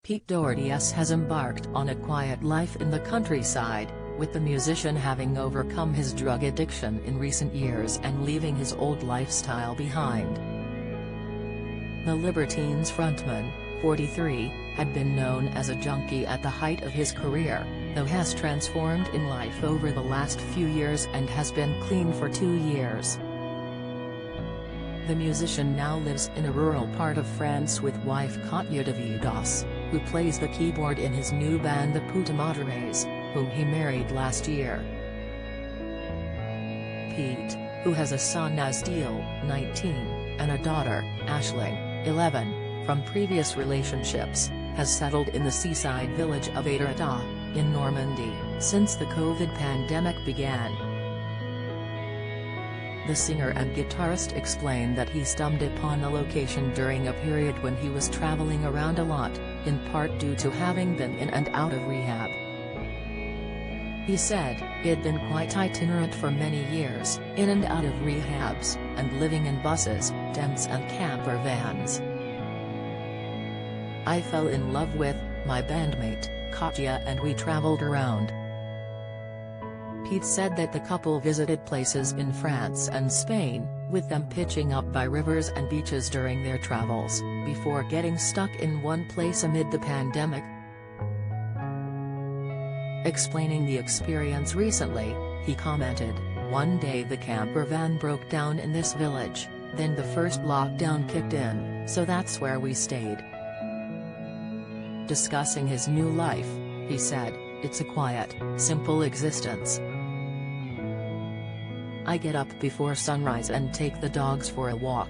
Pete Doherty has embarked on a quiet life in the countryside, with the musician having overcome his drug addiction in recent years and leaving his old lifestyle behind. The Libertines frontman, 43, had been known as a junkie at the height of his career, though has transformed in life over the last few years and has been clean for 2 years. The musician now lives in a rural part of France with wife Katja Davidos, who plays the keyboard in his new band the Poudamares, whom he married last year. Pete, who has a son Asdeel, 19, and a daughter, Aisling, 11, from previous relationships, has settled in the seaside village of Doherty, in Normandy, since the COVID pandemic began. The singer and guitarist explained that he stumbled upon the location during a period when he was traveling around a lot, in part due to having been in and out of rehab. He said, "It'd been quite itinerant for many years, in and out of rehabs, and living in buses, tents and camper vans. I fell in love with my bandmate, Katja, and we traveled around." Pete said that the couple visited places in France and Spain, with them pitching up by rivers and beaches during their travels, before getting stuck in one place amid the pandemic. Explaining the experience recently, he commented, "One day the camper van broke down in this village, then the first lockdown kicked in, so that's where we stayed." Discussing his new life, he said, "It's a quiet, simple existence. I get up before sunrise and take the dogs for a walk.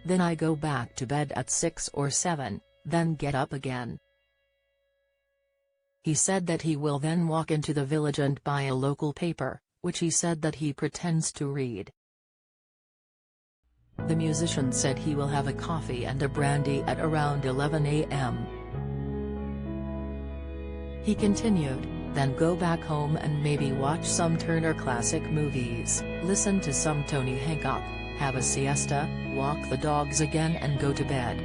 Then I go back to bed at 6 or 7, then get up again." He said that he will then walk into the village and buy a local paper, which he said that he pretends to read. The musician said he will have a coffee and a brandy at around 11 a.m. He continued, "Then go back home and maybe watch some Turner Classic Movies, listen to some Tony Hancock, have a siesta, walk the dogs again and go to bed."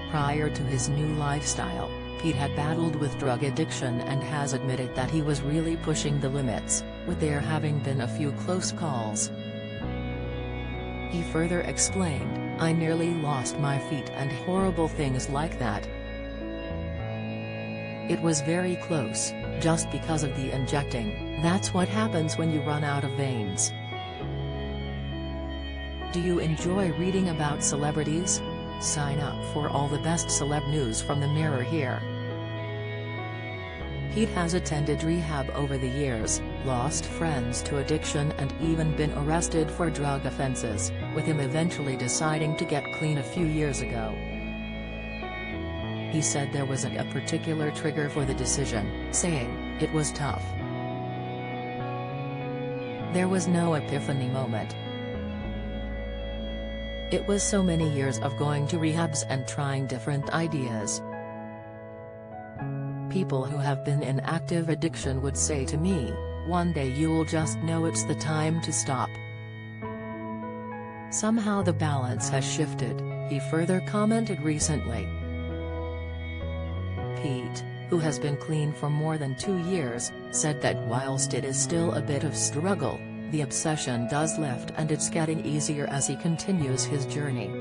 Prior to his new lifestyle, Pete had battled with drug addiction and has admitted that he was really pushing the limits, with there having been a few close calls. He further explained, "I nearly lost my feet and horrible things like that. It was very close, just because of the injecting. That's what happens when you run out of veins." Do you enjoy reading about celebrities? Sign up for all the best celeb news from the Mirror here. Pete has attended rehab over the years, lost friends to addiction and even been arrested for drug offenses, with him eventually deciding to get clean a few years ago. He said there wasn't a particular trigger for the decision, saying, "It was tough. There was no epiphany moment. It was so many years of going to rehabs and trying different ideas. People who have been in active addiction would say to me, 'One day you'll just know it's the time to stop.' Somehow the balance has shifted," he further commented recently. Pete, who has been clean for more than 2 years, said that whilst it is still a bit of struggle, the obsession does lift and it's getting easier as he continues his journey.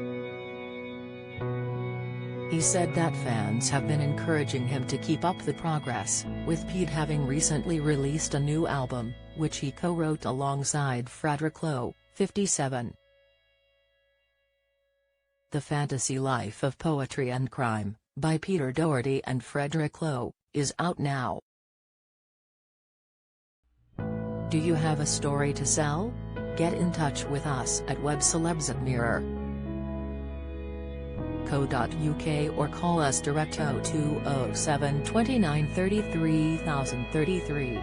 He said that fans have been encouraging him to keep up the progress, with Pete having recently released a new album, which he co-wrote alongside Frederick Lowe, 57. The Fantasy Life of Poetry and Crime, by Peter Doherty and Frederick Lowe, is out now. Do you have a story to sell? Get in touch with us at webcelebs@mirror.co.uk or call us direct 0207 29 33 033.